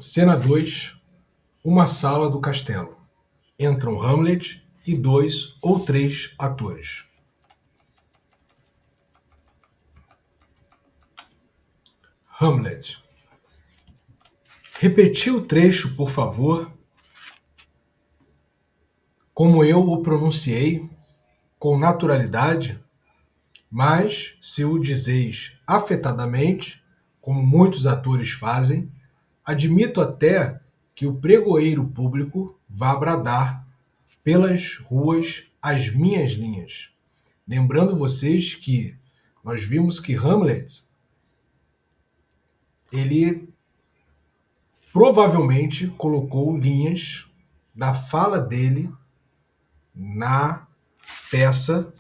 Cena 2: uma sala do castelo. Entram Hamlet e 2 ou 3 atores. Hamlet. Repeti o trecho, por favor, como eu o pronunciei, com naturalidade, mas se o dizeis afetadamente, como muitos atores fazem, admito até que o pregoeiro público vá bradar pelas ruas as minhas linhas. Lembrando vocês que nós vimos que Hamlet, ele provavelmente colocou linhas da fala dele na peça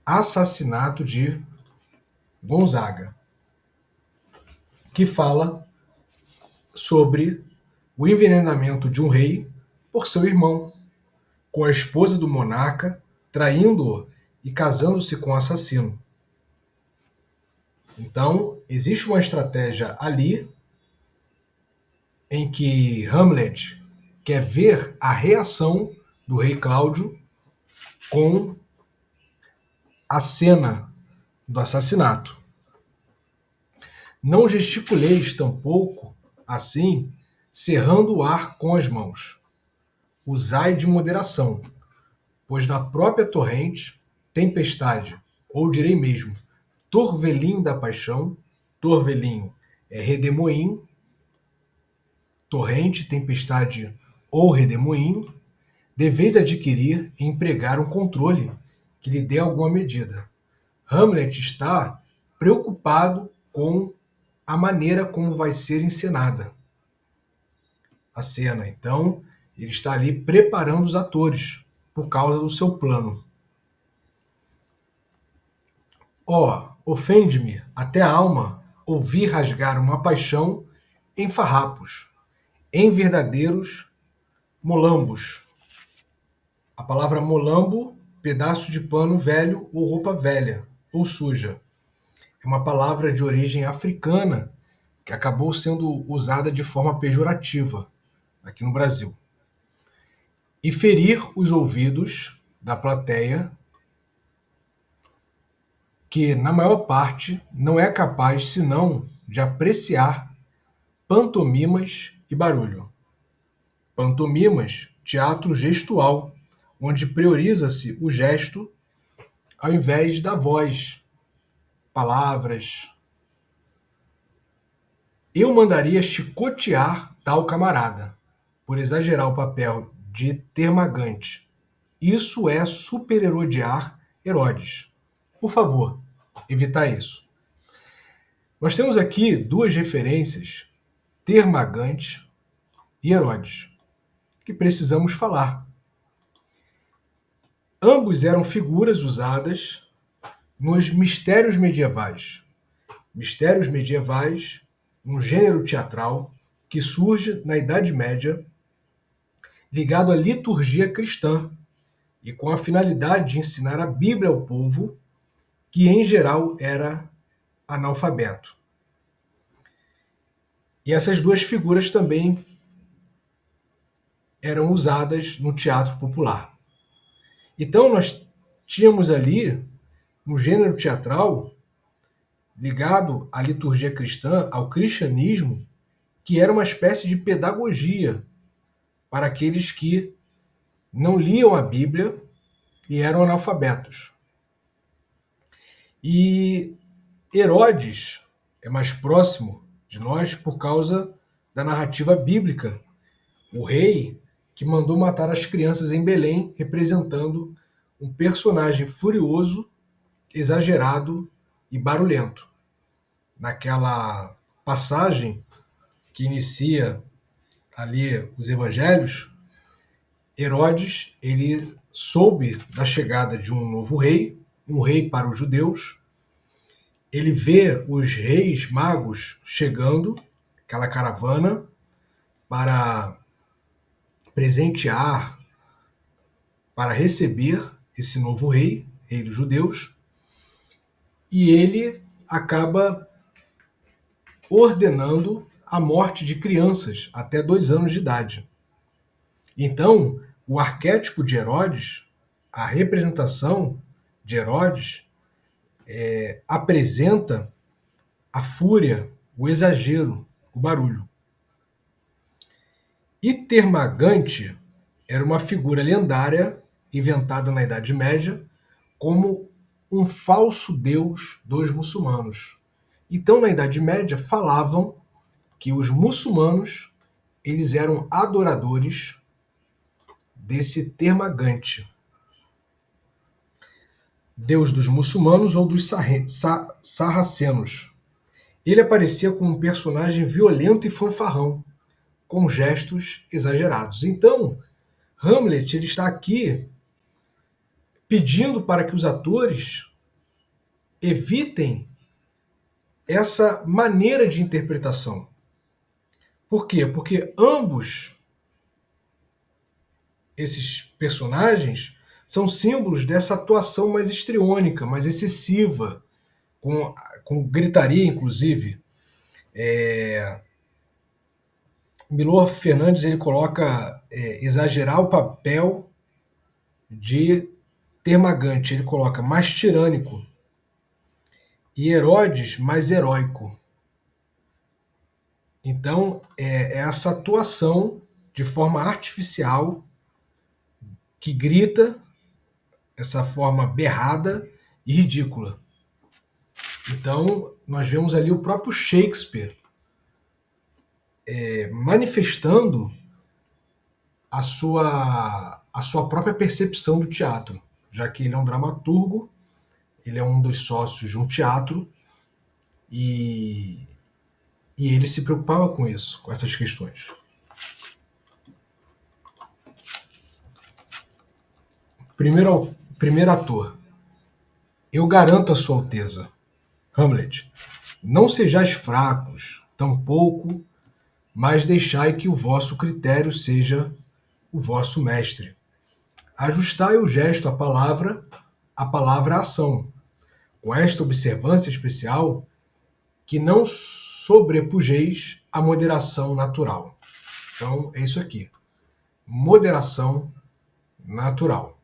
Assassinato de Gonzaga, que fala sobre o envenenamento de um rei por seu irmão, com a esposa do monarca traindo-o e casando-se com o assassino. Então, existe uma estratégia ali em que Hamlet quer ver a reação do rei Cláudio com a cena do assassinato. Não gesticuleis tampouco, assim, cerrando o ar com as mãos. Usai de moderação, pois na própria torrente, tempestade, ou direi mesmo, torvelinho da paixão, torvelinho é redemoinho, torrente, tempestade ou redemoinho, deveis adquirir e empregar um controle que lhe dê alguma medida. Hamlet está preocupado com a maneira como vai ser encenada a cena. Então, ele está ali preparando os atores por causa do seu plano. Ofende-me até a alma ouvir rasgar uma paixão em farrapos, em verdadeiros molambos. A palavra molambo, pedaço de pano velho ou roupa velha ou suja. É uma palavra de origem africana que acabou sendo usada de forma pejorativa aqui no Brasil. E ferir os ouvidos da plateia, que na maior parte não é capaz senão de apreciar pantomimas e barulho. Pantomimas, teatro gestual, onde prioriza-se o gesto ao invés da voz, palavras. Eu mandaria chicotear tal camarada, por exagerar o papel de termagante. Isso é supererodiar Herodes. Por favor, evitar isso. Nós temos aqui duas referências, Termagante e Herodes, que precisamos falar. Ambos eram figuras usadas nos mistérios medievais. Mistérios medievais, um gênero teatral que surge na Idade Média, ligado à liturgia cristã e com a finalidade de ensinar a Bíblia ao povo, que em geral era analfabeto. E essas duas figuras também eram usadas no teatro popular. Então nós tínhamos ali um gênero teatral ligado à liturgia cristã, ao cristianismo, que era uma espécie de pedagogia para aqueles que não liam a Bíblia e eram analfabetos. E Herodes é mais próximo de nós por causa da narrativa bíblica. O rei que mandou matar as crianças em Belém, representando um personagem furioso, exagerado e barulhento. Naquela passagem que inicia ali os evangelhos, Herodes, ele soube da chegada de um novo rei, um rei para os judeus. Ele vê os reis magos chegando, aquela caravana, para presentear, para receber esse novo rei, rei dos judeus, e ele acaba ordenando a morte de crianças até 2 anos de idade. Então, o arquétipo de Herodes, a representação de Herodes, apresenta a fúria, o exagero, o barulho. E Termagante era uma figura lendária inventada na Idade Média como um falso deus dos muçulmanos. Então, na Idade Média, falavam que os muçulmanos eles eram adoradores desse Termagante, deus dos muçulmanos ou dos sarracenos. Ele aparecia como um personagem violento e fanfarrão, com gestos exagerados. Então, Hamlet ele está aqui pedindo para que os atores evitem essa maneira de interpretação. Por quê? Porque ambos esses personagens são símbolos dessa atuação mais histriônica, mais excessiva, com gritaria, inclusive. Milor Fernandes ele coloca exagerar o papel de Termagante, ele coloca mais tirânico, e Herodes mais heróico. Então, é essa atuação de forma artificial que grita, essa forma berrada e ridícula. Então, nós vemos ali o próprio Shakespeare manifestando a sua própria percepção do teatro, já que ele é um dramaturgo, ele é um dos sócios de um teatro e ele se preocupava com isso, com essas questões. Primeiro ator. Eu garanto a sua alteza, Hamlet, não sejais fracos, tampouco, mas deixai que o vosso critério seja o vosso mestre. Ajustai o gesto à palavra à ação, com esta observância especial que não sobrepujeis a moderação natural. Então, é isso aqui. Moderação natural.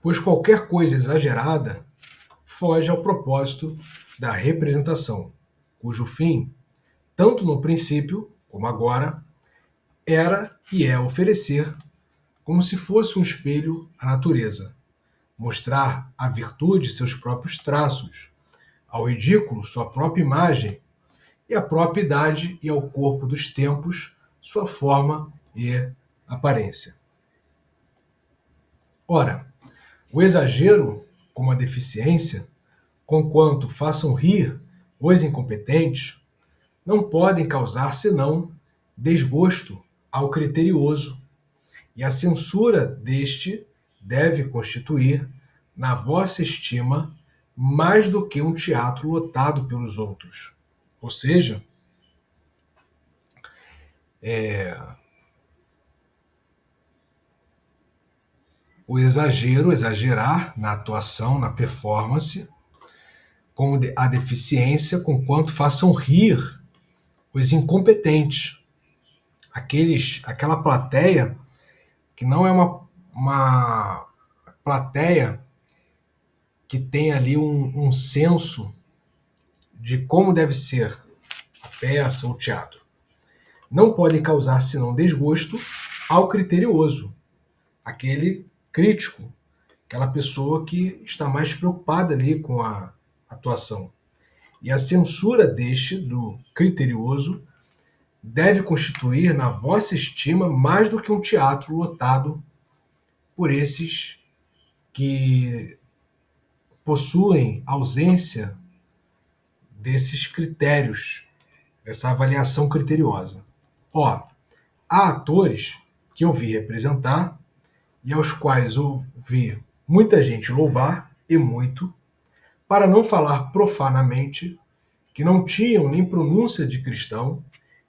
Pois qualquer coisa exagerada foge ao propósito da representação, cujo fim, tanto no princípio como agora, era e é oferecer, como se fosse um espelho, a natureza, mostrar à virtude seus próprios traços, ao ridículo sua própria imagem, e à própria idade e ao corpo dos tempos sua forma e aparência. Ora, o exagero, como a deficiência, conquanto façam rir os incompetentes, não podem causar senão desgosto ao criterioso, e a censura deste deve constituir, na vossa estima, mais do que um teatro lotado pelos outros. Ou seja, o exagero, exagerar na atuação, na performance, com a deficiência, conquanto façam rir os incompetentes, aquela plateia que não é uma plateia que tem ali um senso de como deve ser a peça ou o teatro. Não podem causar senão desgosto ao criterioso, aquele crítico, aquela pessoa que está mais preocupada ali com a atuação. E a censura do criterioso deve constituir, na vossa estima, mais do que um teatro lotado por esses que possuem ausência desses critérios, dessa avaliação criteriosa. Há atores que eu vi representar e aos quais ouvi muita gente louvar, e muito, para não falar profanamente, que não tinham nem pronúncia de cristão,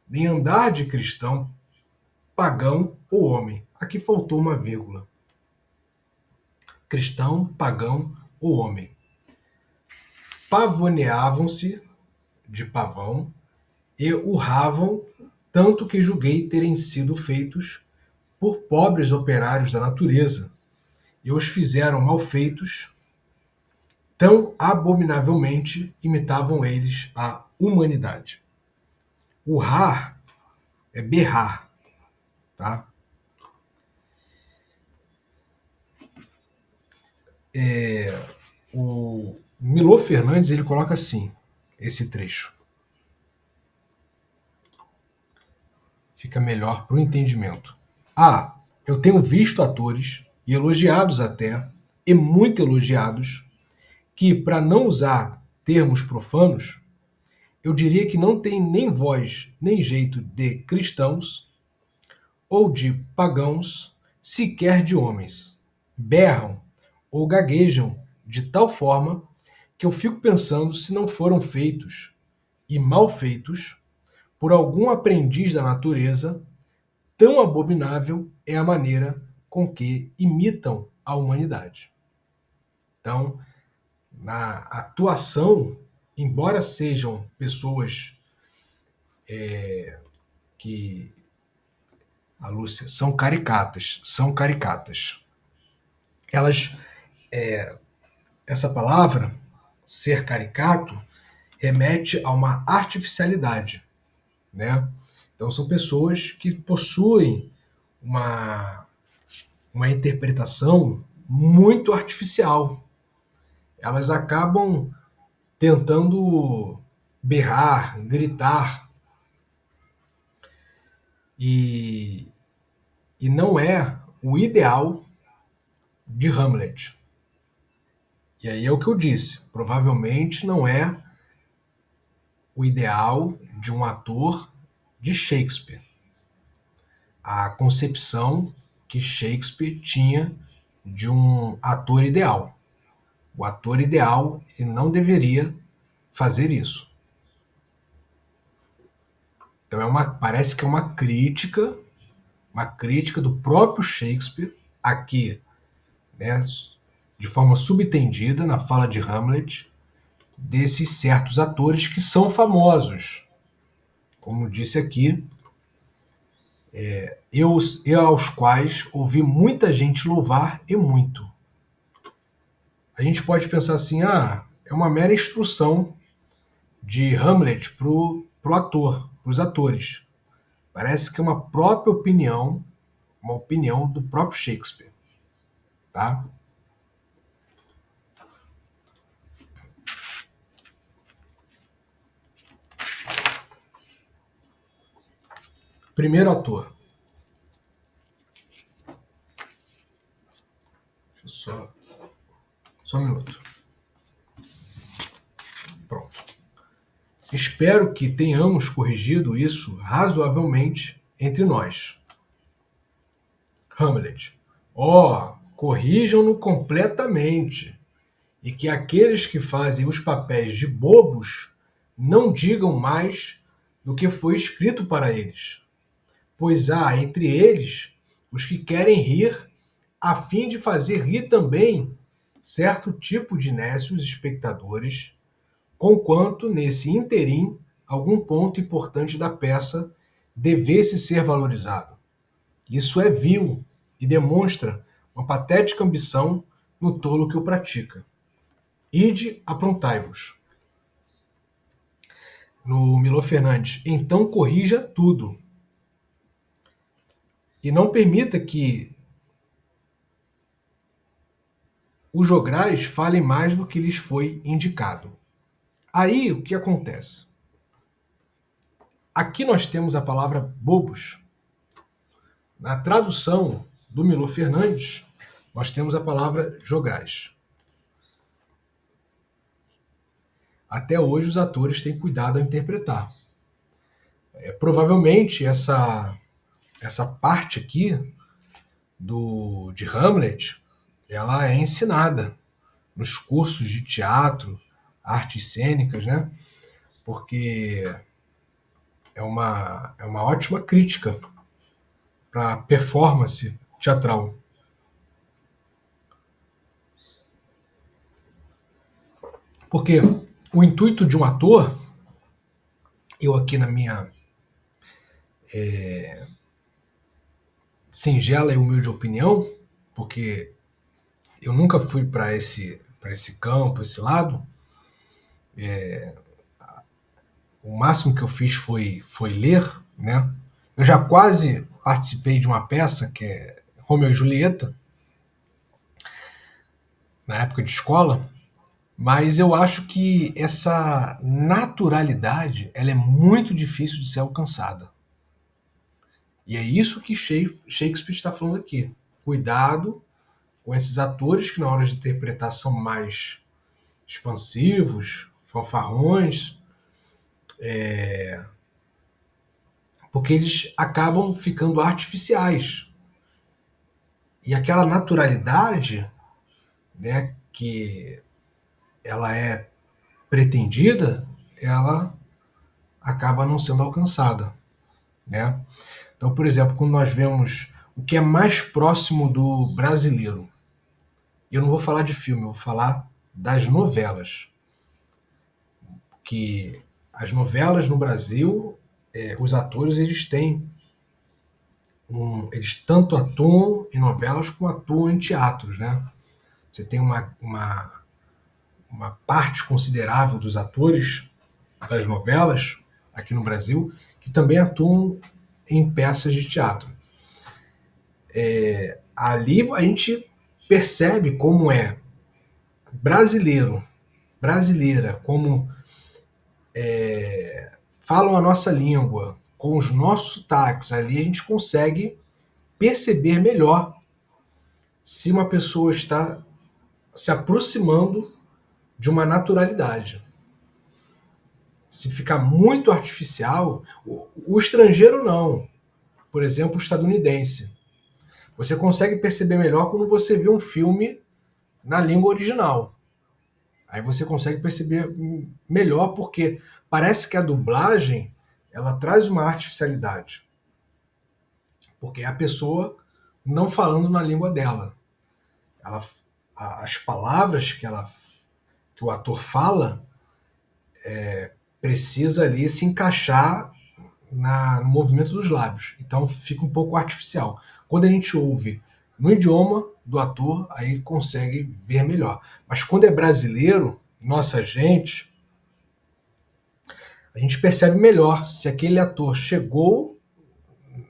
nem andar de cristão, pagão ou homem. Aqui faltou uma vírgula. Cristão, pagão ou homem. Pavoneavam-se de pavão e urravam, tanto que julguei terem sido feitos por pobres operários da natureza, e os fizeram malfeitos, tão abominavelmente imitavam eles a humanidade. Urrar é berrar, tá? O Milor Fernandes ele coloca assim esse trecho. Fica melhor para o entendimento. Eu tenho visto atores, e elogiados até, e muito elogiados, que, para não usar termos profanos, eu diria que não tem nem voz nem jeito de cristãos ou de pagãos, sequer de homens. Berram ou gaguejam de tal forma que eu fico pensando se não foram feitos, e mal feitos, por algum aprendiz da natureza. Tão abominável é a maneira com que imitam a humanidade. Então, na atuação, embora sejam pessoas que, a Lúcia, são caricatas. Elas, essa palavra, ser caricato, remete a uma artificialidade, né? Então são pessoas que possuem uma interpretação muito artificial. Elas acabam tentando berrar, gritar, e não é o ideal de Hamlet. E aí é o que eu disse, provavelmente não é o ideal de um ator de Shakespeare. A concepção que Shakespeare tinha de um ator ideal. O ator ideal ele não deveria fazer isso. Então parece que é uma crítica do próprio Shakespeare aqui, né, de forma subtendida na fala de Hamlet, desses certos atores que são famosos. Como disse aqui, eu aos quais ouvi muita gente louvar e muito. A gente pode pensar assim, é uma mera instrução de Hamlet pro ator, pros atores. Parece que é uma própria opinião, uma opinião do próprio Shakespeare, tá? Primeiro ator. Deixa eu só um minuto. Pronto. Espero que tenhamos corrigido isso razoavelmente entre nós. Hamlet. Corrijam-no completamente. E que aqueles que fazem os papéis de bobos não digam mais do que foi escrito para eles. Pois há entre eles os que querem rir a fim de fazer rir também certo tipo de nécios espectadores, conquanto nesse interim algum ponto importante da peça devesse ser valorizado. Isso é vil e demonstra uma patética ambição no tolo que o pratica. Ide, aprontai-vos. No Milor Fernandes, então corrija tudo. E não permita que os jograis falem mais do que lhes foi indicado. Aí o que acontece? Aqui nós temos a palavra bobos. Na tradução do Milor Fernandes, nós temos a palavra jograis. Até hoje os atores têm cuidado ao interpretar. Provavelmente essa parte aqui de Hamlet, ela é ensinada nos cursos de teatro, artes cênicas, né? Porque é uma ótima crítica para a performance teatral. Porque o intuito de um ator Eu aqui na minha singela e humilde opinião, porque eu nunca fui para esse campo, esse lado. O máximo que eu fiz foi ler, né? Eu já quase participei de uma peça que é Romeu e Julieta, na época de escola, mas eu acho que essa naturalidade ela é muito difícil de ser alcançada. E é isso que Shakespeare está falando aqui. Cuidado com esses atores que na hora de interpretar são mais expansivos, fanfarrões, porque eles acabam ficando artificiais. E aquela naturalidade, né, que ela é pretendida, ela acaba não sendo alcançada, né? Então, por exemplo, quando nós vemos o que é mais próximo do brasileiro, eu não vou falar de filme, eu vou falar das novelas, que as novelas no Brasil, os atores eles têm eles tanto atuam em novelas como atuam em teatros, né? Você tem uma parte considerável dos atores das novelas aqui no Brasil que também atuam em peças de teatro. Ali a gente percebe como é brasileiro, brasileira, como falam a nossa língua, com os nossos sotaques. Ali a gente consegue perceber melhor se uma pessoa está se aproximando de uma naturalidade. Se ficar muito artificial, o estrangeiro não. Por exemplo, o estadunidense. Você consegue perceber melhor quando você vê um filme na língua original. Aí você consegue perceber melhor porque parece que a dublagem ela traz uma artificialidade. Porque é a pessoa não falando na língua dela. Ela, as palavras que o ator fala precisa ali se encaixar no movimento dos lábios. Então fica um pouco artificial. Quando a gente ouve no idioma do ator, aí consegue ver melhor. Mas quando é brasileiro, nossa gente, a gente percebe melhor se aquele ator chegou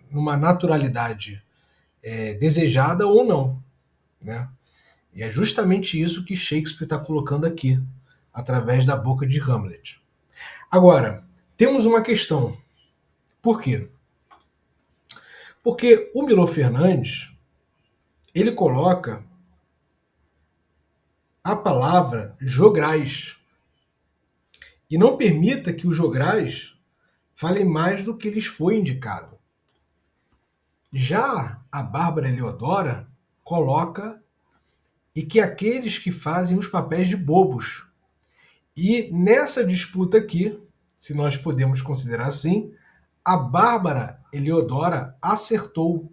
numa naturalidade desejada ou não, né? E é justamente isso que Shakespeare está colocando aqui, através da boca de Hamlet. Agora, temos uma questão. Por quê? Porque o Milor Fernandes, ele coloca a palavra jograis. E não permita que os jograis falem mais do que lhes foi indicado. Já a Bárbara Eleodora coloca e que aqueles que fazem os papéis de bobos. E nessa disputa aqui, se nós podemos considerar assim, a Bárbara Eleodora acertou.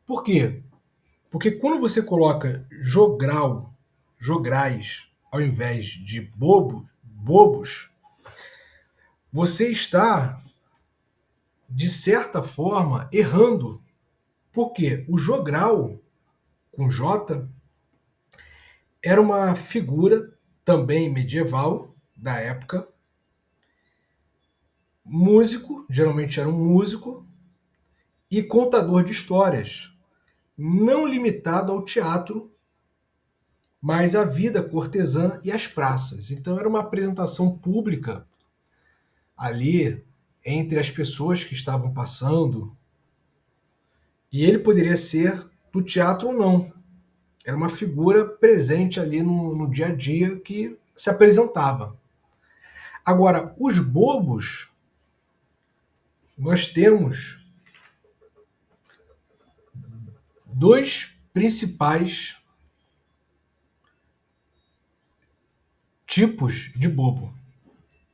Por quê? Porque quando você coloca jograis, ao invés de bobos, você está, de certa forma, errando. Porque o jogral, com J, era uma figura também medieval da época, músico, geralmente era um músico, e contador de histórias, não limitado ao teatro, mas à vida cortesã e às praças. Então era uma apresentação pública ali entre as pessoas que estavam passando, e ele poderia ser do teatro ou não. Era uma figura presente ali no dia a dia que se apresentava. Agora, os bobos, nós temos dois principais tipos de bobo,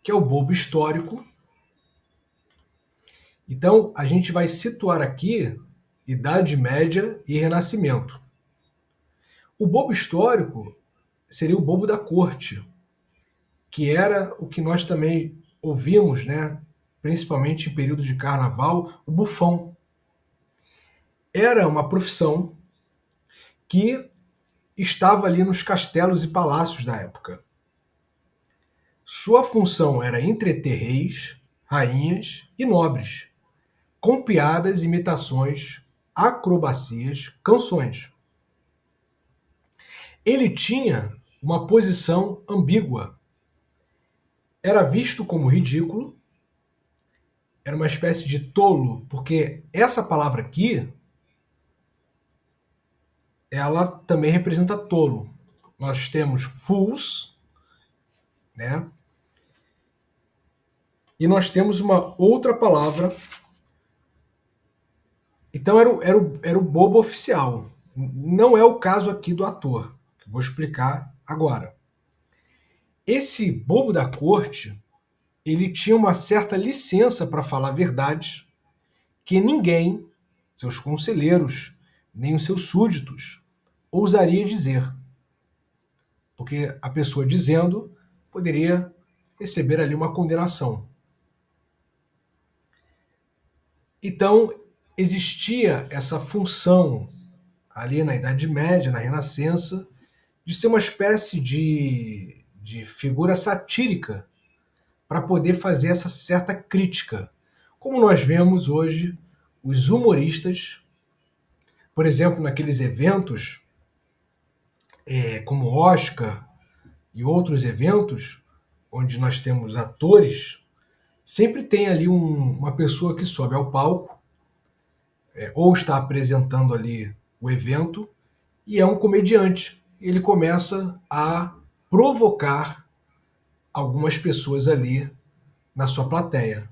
que é o bobo histórico. Então, a gente vai situar aqui Idade Média e Renascimento. O bobo histórico seria o bobo da corte, que era o que nós também ouvimos, né, principalmente em período de carnaval, o bufão. Era uma profissão que estava ali nos castelos e palácios da época. Sua função era entreter reis, rainhas e nobres, com piadas, imitações, acrobacias, canções. Ele tinha uma posição ambígua. Era visto como ridículo, era uma espécie de tolo, porque essa palavra aqui, ela também representa tolo. Nós temos fools, né? E nós temos uma outra palavra. Então era o bobo oficial. Não é o caso aqui do ator, que vou explicar agora. Esse bobo da corte, ele tinha uma certa licença para falar verdades que ninguém, seus conselheiros, nem os seus súditos, ousaria dizer. Porque a pessoa dizendo poderia receber ali uma condenação. Então, existia essa função ali na Idade Média, na Renascença, de ser uma espécie de figura satírica para poder fazer essa certa crítica. Como nós vemos hoje os humoristas, por exemplo, naqueles eventos como Oscar e outros eventos, onde nós temos atores, sempre tem ali uma pessoa que sobe ao palco, ou está apresentando ali o evento, e é um comediante. Ele começa a provocar algumas pessoas ali na sua plateia.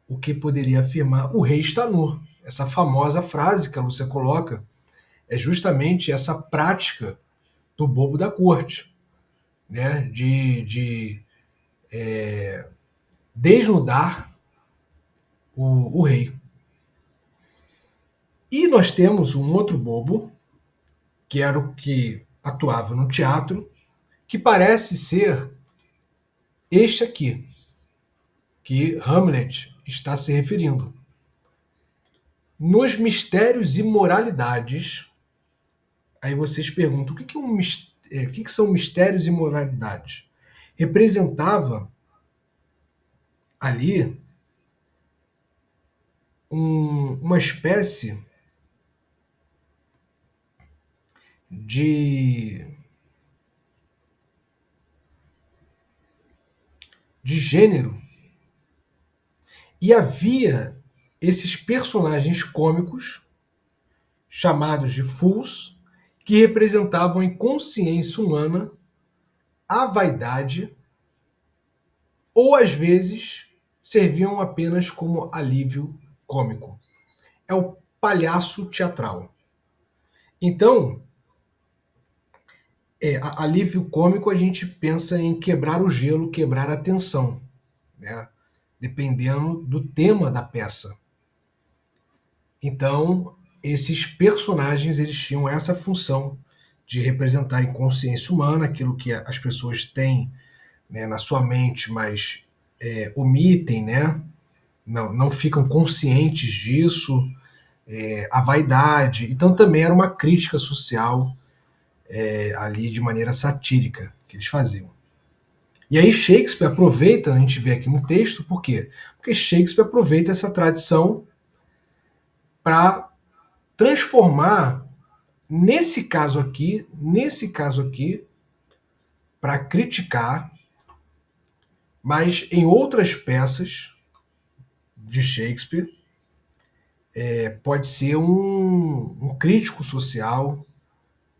O que poderia afirmar o rei está nu. Essa famosa frase que a Lúcia coloca é justamente essa prática do bobo da corte, né? De desnudar o rei. E nós temos um outro bobo, que era o que atuava no teatro, que parece ser este aqui, que Hamlet está se referindo. Nos Mistérios e Moralidades, aí vocês perguntam, o que são mistérios e moralidades? Representava ali uma espécie de gênero. E havia esses personagens cômicos, chamados de fools, que representavam em consciência humana a vaidade, ou às vezes serviam apenas como alívio cômico. É o palhaço teatral. Então, alívio cômico a gente pensa em quebrar o gelo, quebrar a tensão, né? Dependendo do tema da peça. Então, esses personagens eles tinham essa função de representar em consciência humana aquilo que as pessoas têm, né, na sua mente, mas omitem, né? Não ficam conscientes disso, a vaidade. Então também era uma crítica social ali de maneira satírica que eles faziam. E aí Shakespeare aproveita, a gente vê aqui no texto, por quê? Porque Shakespeare aproveita essa tradição para transformar nesse caso aqui, para criticar, mas em outras peças de Shakespeare, pode ser um crítico social,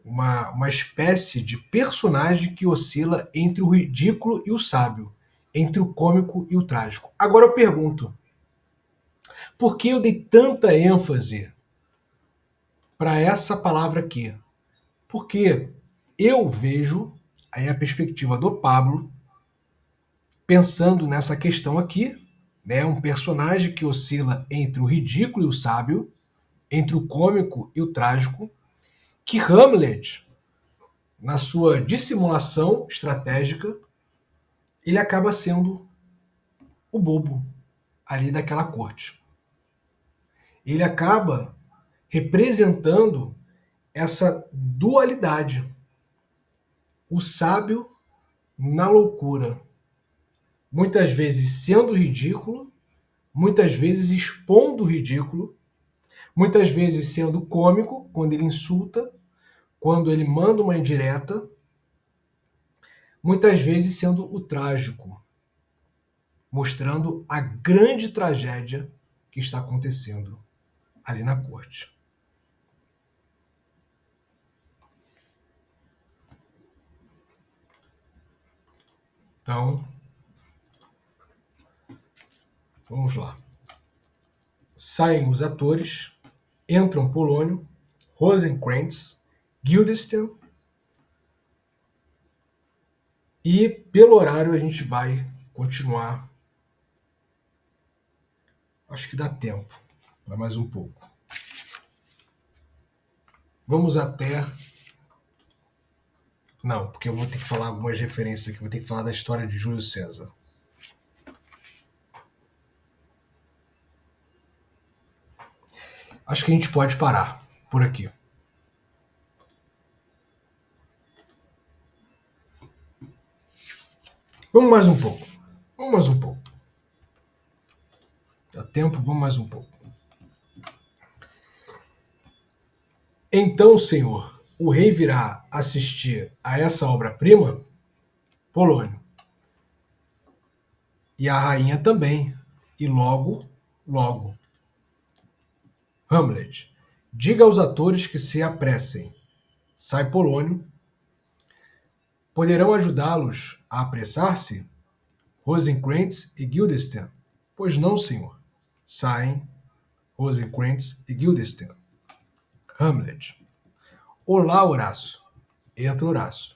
uma espécie de personagem que oscila entre o ridículo e o sábio, entre o cômico e o trágico. Agora eu pergunto, por que eu dei tanta ênfase para essa palavra aqui? Porque eu vejo aí a perspectiva do Pablo pensando nessa questão aqui, né, um personagem que oscila entre o ridículo e o sábio, entre o cômico e o trágico, que Hamlet, na sua dissimulação estratégica, ele acaba sendo o bobo ali daquela corte. Ele acaba representando essa dualidade. O sábio na loucura. Muitas vezes sendo ridículo, muitas vezes expondo o ridículo, muitas vezes sendo cômico quando ele insulta, quando ele manda uma indireta, muitas vezes sendo o trágico, mostrando a grande tragédia que está acontecendo ali na corte. Então, vamos lá. Saem os atores, entram Polônio, Rosencrantz, Guildenstern, e pelo horário a gente vai continuar. Acho que dá tempo para mais um pouco. Vamos até... Não, porque eu vou ter que falar algumas referências aqui. Vou ter que falar da história de Júlio César. Acho que a gente pode parar por aqui. Vamos mais um pouco. Vamos mais um pouco. Dá tempo, vamos mais um pouco. Então, senhor, o rei virá assistir a essa obra-prima? Polônio. E a rainha também. E logo, logo. Hamlet. Diga aos atores que se apressem. Sai Polônio. Poderão ajudá-los a apressar-se? Rosencrantz e Guildenstern. Pois não, senhor. Saem Rosencrantz e Guildenstern. Hamlet. Olá, Horácio. Entra Horácio.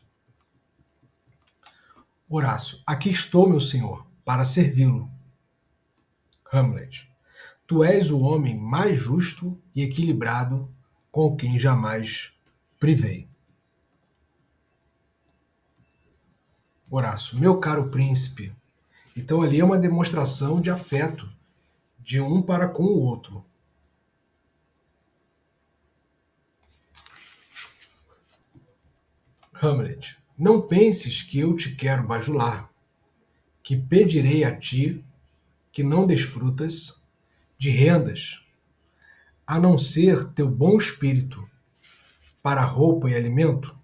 Horácio. Aqui estou, meu senhor, para servi-lo. Hamlet. Tu és o homem mais justo e equilibrado com quem jamais privei. Horácio. Meu caro príncipe. Então ali é uma demonstração de afeto de um para com o outro. Hamlet. Não penses que eu te quero bajular, que pedirei a ti que não desfrutas de rendas, a não ser teu bom espírito para roupa e alimento?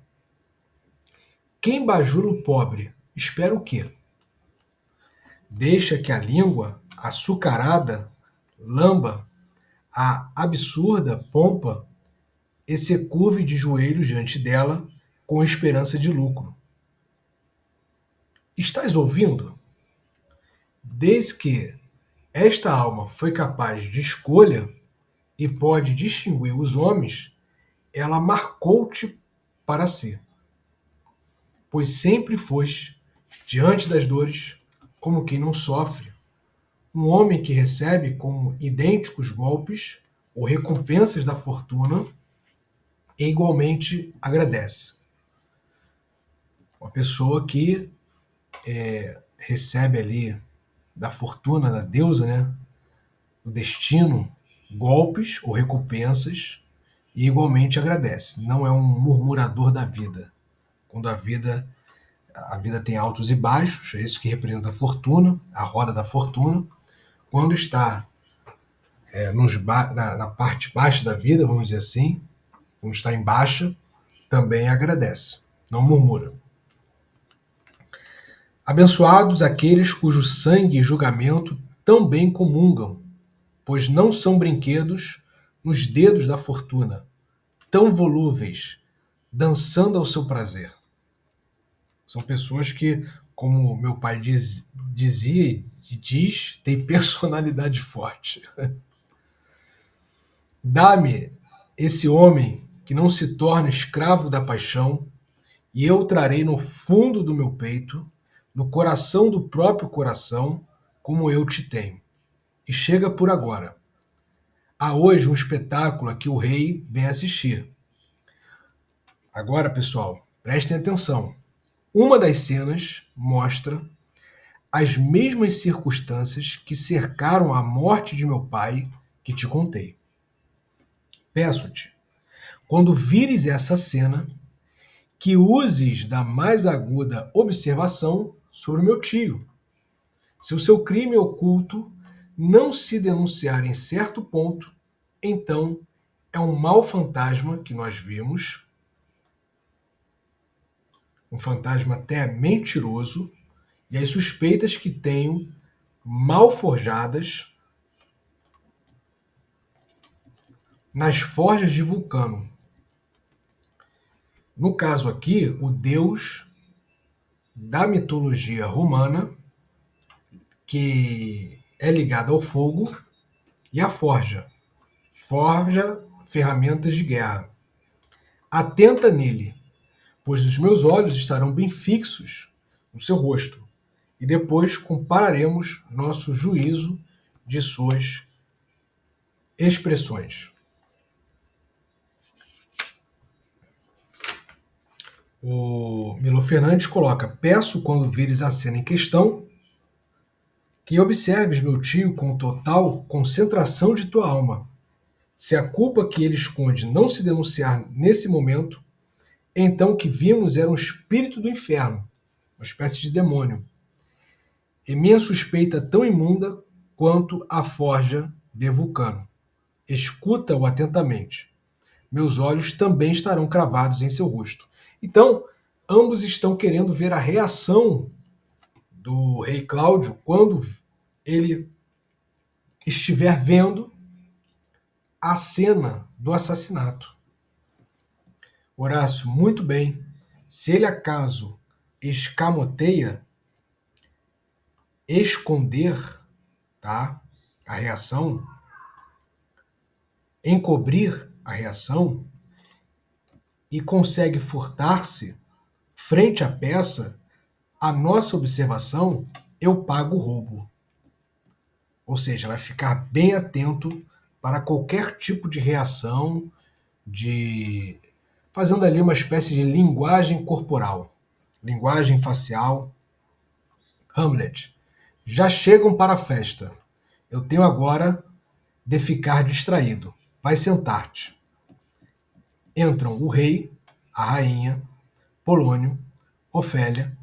Quem bajula o pobre, espera o quê? Deixa que a língua açucarada lamba a absurda pompa e se curve de joelhos diante dela com esperança de lucro. Estás ouvindo? Desde que esta alma foi capaz de escolha e pode distinguir os homens, ela marcou-te para si, pois sempre foste, diante das dores, como quem não sofre, um homem que recebe como idênticos golpes ou recompensas da fortuna e igualmente agradece. Uma pessoa que recebe ali da fortuna, da deusa, né, do destino, golpes ou recompensas e igualmente agradece. Não é um murmurador da vida. Quando a vida tem altos e baixos, é isso que representa a fortuna, a roda da fortuna. Quando está na parte baixa da vida, vamos dizer assim, quando está em baixa, também agradece, não murmura. Abençoados aqueles cujo sangue e julgamento também comungam, pois não são brinquedos nos dedos da fortuna, tão volúveis, dançando ao seu prazer. São pessoas que, como meu pai dizia e diz, têm personalidade forte. Dá-me esse homem que não se torna escravo da paixão, e eu trarei no fundo do meu peito, no coração do próprio coração, como eu te tenho. E chega por agora. Há hoje um espetáculo a que o rei vem assistir. Agora, pessoal, prestem atenção. Uma das cenas mostra as mesmas circunstâncias que cercaram a morte de meu pai que te contei. Peço-te, quando vires essa cena, que uses da mais aguda observação sobre o meu tio. Se o seu crime oculto não se denunciar em certo ponto, então é um mau fantasma que nós vimos, um fantasma até mentiroso, e as suspeitas que tenho mal forjadas nas forjas de Vulcano. No caso aqui, o deus da mitologia romana, que é ligado ao fogo e à forja. Forja ferramentas de guerra. Atenta nele, pois os meus olhos estarão bem fixos no seu rosto, e depois compararemos nosso juízo de suas expressões. O Milo Fernandes coloca: peço, quando vires a cena em questão, que observes meu tio com total concentração de tua alma. Se a culpa que ele esconde não se denunciar nesse momento, então o que vimos era um espírito do inferno, uma espécie de demônio. E minha suspeita tão imunda quanto a forja de Vulcano. Escuta-o atentamente. Meus olhos também estarão cravados em seu rosto. Então, ambos estão querendo ver a reação do rei Cláudio quando ele estiver vendo a cena do assassinato. Horácio, muito bem. Se ele acaso escamoteia, esconder, tá, a reação, encobrir a reação e consegue furtar-se frente à peça, a nossa observação, eu pago o roubo. Ou seja, vai ficar bem atento para qualquer tipo de reação, fazendo ali uma espécie de linguagem corporal, linguagem facial. Hamlet, já chegam para a festa. Eu tenho agora de ficar distraído. Vai sentar-te. Entram o rei, a rainha, Polônio, Ofélia,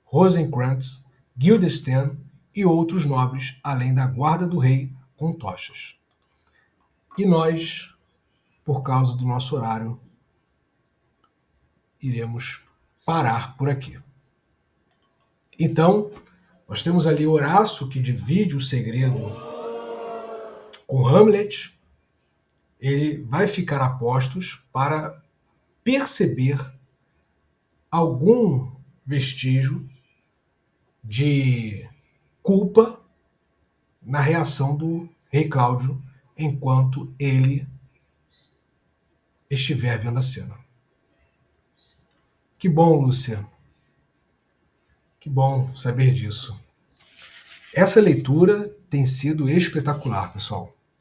Rosencrantz, Guildenstern e outros nobres, além da guarda do rei com tochas. E nós, por causa do nosso horário, iremos parar por aqui. Então, nós temos ali Horácio, que divide o segredo com Hamlet. Ele vai ficar a postos para perceber algum vestígio de culpa na reação do rei Cláudio enquanto ele estiver vendo a cena. Que bom, Lúcia. Que bom saber disso. Essa leitura tem sido espetacular, pessoal.